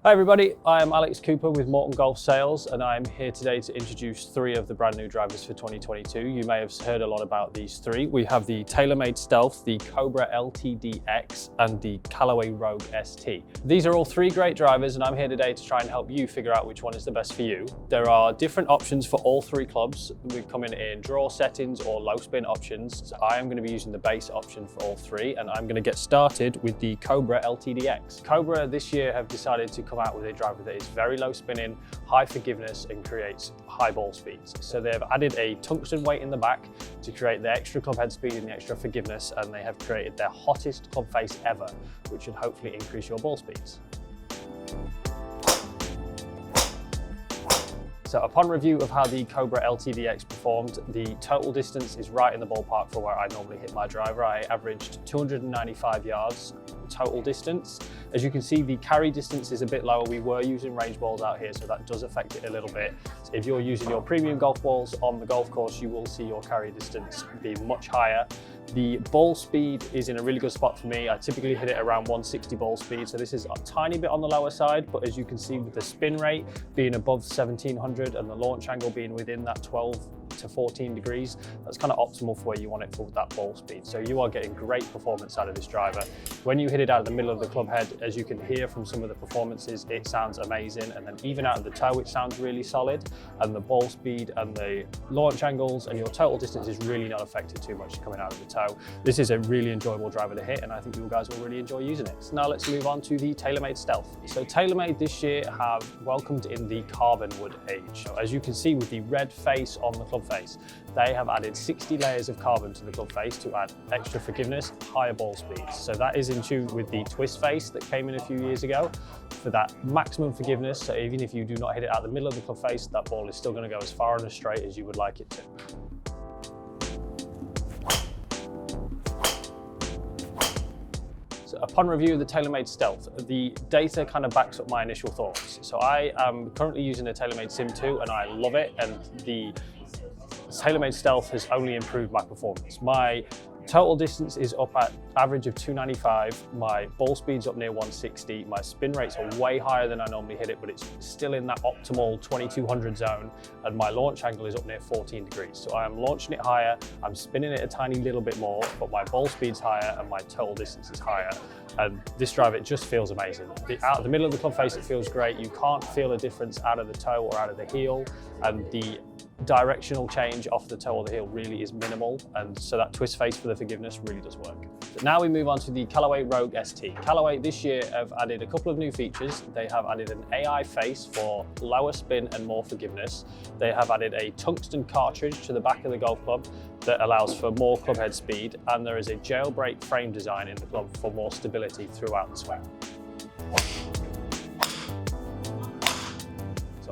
Hi everybody, I am Alex Cooper with Morton Golf Sales and I'm here today to introduce three of the brand new drivers for 2022. You may have heard a lot about these three. We have the Taylormade Stealth, the Cobra Ltdx and the Callaway Rogue ST. These are all three great drivers and I'm here today to try and help you figure out which one is the best for you. There are different options for all three clubs. We're coming in draw settings or low spin options. So I am going to be using the base option for all three and I'm going to get started with the Cobra Ltdx. Cobra this year have decided to come out with a driver that is very low spinning, high forgiveness and creates high ball speeds. So they've added a tungsten weight in the back to create the extra club head speed and the extra forgiveness, and they have created their hottest club face ever, which should hopefully increase your ball speeds. So upon review of how the Cobra Ltdx performed, the total distance is right in the ballpark for where I normally hit my driver. I averaged 295 yards total distance. As you can see, the carry distance is a bit lower. We were using range balls out here, so that does affect it a little bit. So if you're using your premium golf balls on the golf course, you will see your carry distance be much higher. The ball speed is in a really good spot for me. I typically hit it around 160 ball speed, so this is a tiny bit on the lower side, but as you can see with the spin rate being above 1700 and the launch angle being within that 12 to 14 degrees, that's kind of optimal for where you want it for that ball speed. So you are getting great performance out of this driver. When you hit it out of the middle of the club head, as you can hear from some of the performances, it sounds amazing. And then even out of the toe, it sounds really solid. And the ball speed and the launch angles and your total distance is really not affected too much coming out of the toe. This is a really enjoyable driver to hit, and I think you guys will really enjoy using it. So now let's move on to the Taylormade Stealth. So Taylormade this year have welcomed in the carbon wood age. So as you can see with the red face on the club face, they have added 60 layers of carbon to the club face to add extra forgiveness, higher ball speeds. So that is in tune with the twist face that came in a few years ago for that maximum forgiveness. So even if you do not hit it out the middle of the club face, that ball is still going to go as far and as straight as you would like it to. Upon review of the Taylormade Stealth, the data kind of backs up my initial thoughts. So I am currently using the Taylormade Sim 2 and I love it, and the Taylormade Stealth has only improved my performance. My total distance is up at average of 295, my ball speed's up near 160, my spin rates are way higher than I normally hit it, but it's still in that optimal 2200 zone, and my launch angle is up near 14 degrees. So I am launching it higher, I'm spinning it a tiny little bit more, but my ball speed's higher and my total distance is higher. And this drive, it just feels amazing. Out of the middle of the club face, it feels great. You can't feel a difference out of the toe or out of the heel, and the directional change off the toe or the heel really is minimal, and so that twist face for the forgiveness really does work. So now we move on to the Callaway Rogue ST. Callaway this year have added a couple of new features. They have added an AI face for lower spin and more forgiveness. They have added a tungsten cartridge to the back of the golf club that allows for more club head speed, and there is a jailbreak frame design in the club for more stability throughout the swing.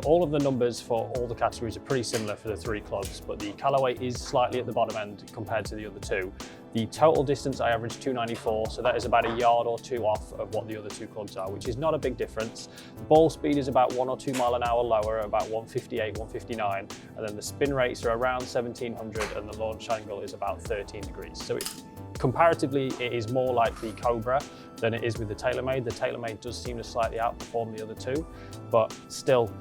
All of the numbers for all the categories are pretty similar for the three clubs, but the Callaway is slightly at the bottom end compared to the other two. The total distance I averaged 294, so that is about a yard or two off of what the other two clubs are, which is not a big difference. The ball speed is about 1 or 2 miles an hour lower, about 158, 159, and then the spin rates are around 1700 and the launch angle is about 13 degrees. So comparatively, it is more like the Cobra than it is with the Taylormade. The Taylormade does seem to slightly outperform the other two, but still,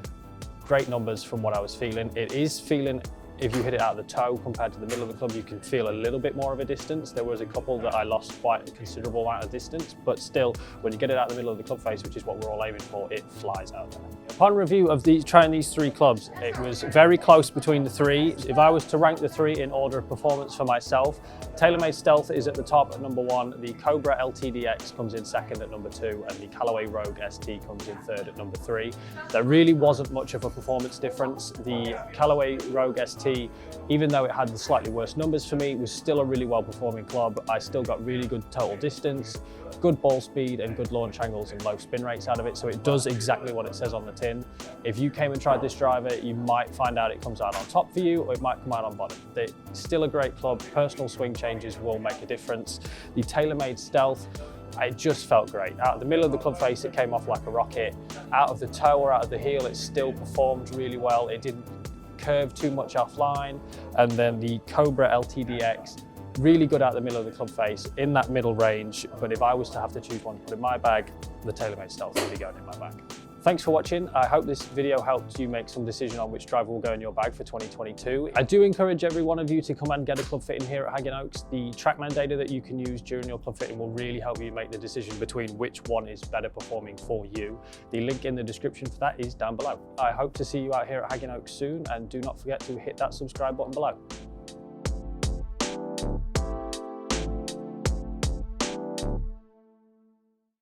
great numbers from what I was feeling. It is feeling, if you hit it out of the toe compared to the middle of the club, you can feel a little bit more of a distance. There was a couple that I lost quite a considerable amount of distance, but still, when you get it out of the middle of the club face, which is what we're all aiming for, it flies out there. Upon review of trying these three clubs, it was very close between the three. If I was to rank the three in order of performance for myself, Taylormade Stealth is at the top at number 1, the Cobra Ltdx comes in second at number 2, and the Callaway Rogue ST comes in third at number 3. There really wasn't much of a performance difference. The Callaway Rogue ST, even though it had the slightly worse numbers for me, was still a really well-performing club. I still got really good total distance, good ball speed, and good launch angles and low spin rates out of it, so it does exactly what it says on the tin. If you came and tried this driver, you might find out it comes out on top for you, or it might come out on bottom. It's still a great club. Personal swing changes will make a difference. The Taylormade Stealth, it just felt great. Out of the middle of the club face, it came off like a rocket. Out of the toe or out of the heel, it still performed really well. It didn't curve too much offline. And then the Cobra Ltdx, really good out the middle of the club face, in that middle range. But if I was to have to choose one to put in my bag, the Taylormade Stealth would be going in my bag. Thanks for watching. I hope this video helped you make some decision on which driver will go in your bag for 2022. I do encourage every one of you to come and get a club fitting here at Haggin Oaks. The TrackMan data that you can use during your club fitting will really help you make the decision between which one is better performing for you. The link in the description for that is down below. I hope to see you out here at Haggin Oaks soon, and do not forget to hit that subscribe button below.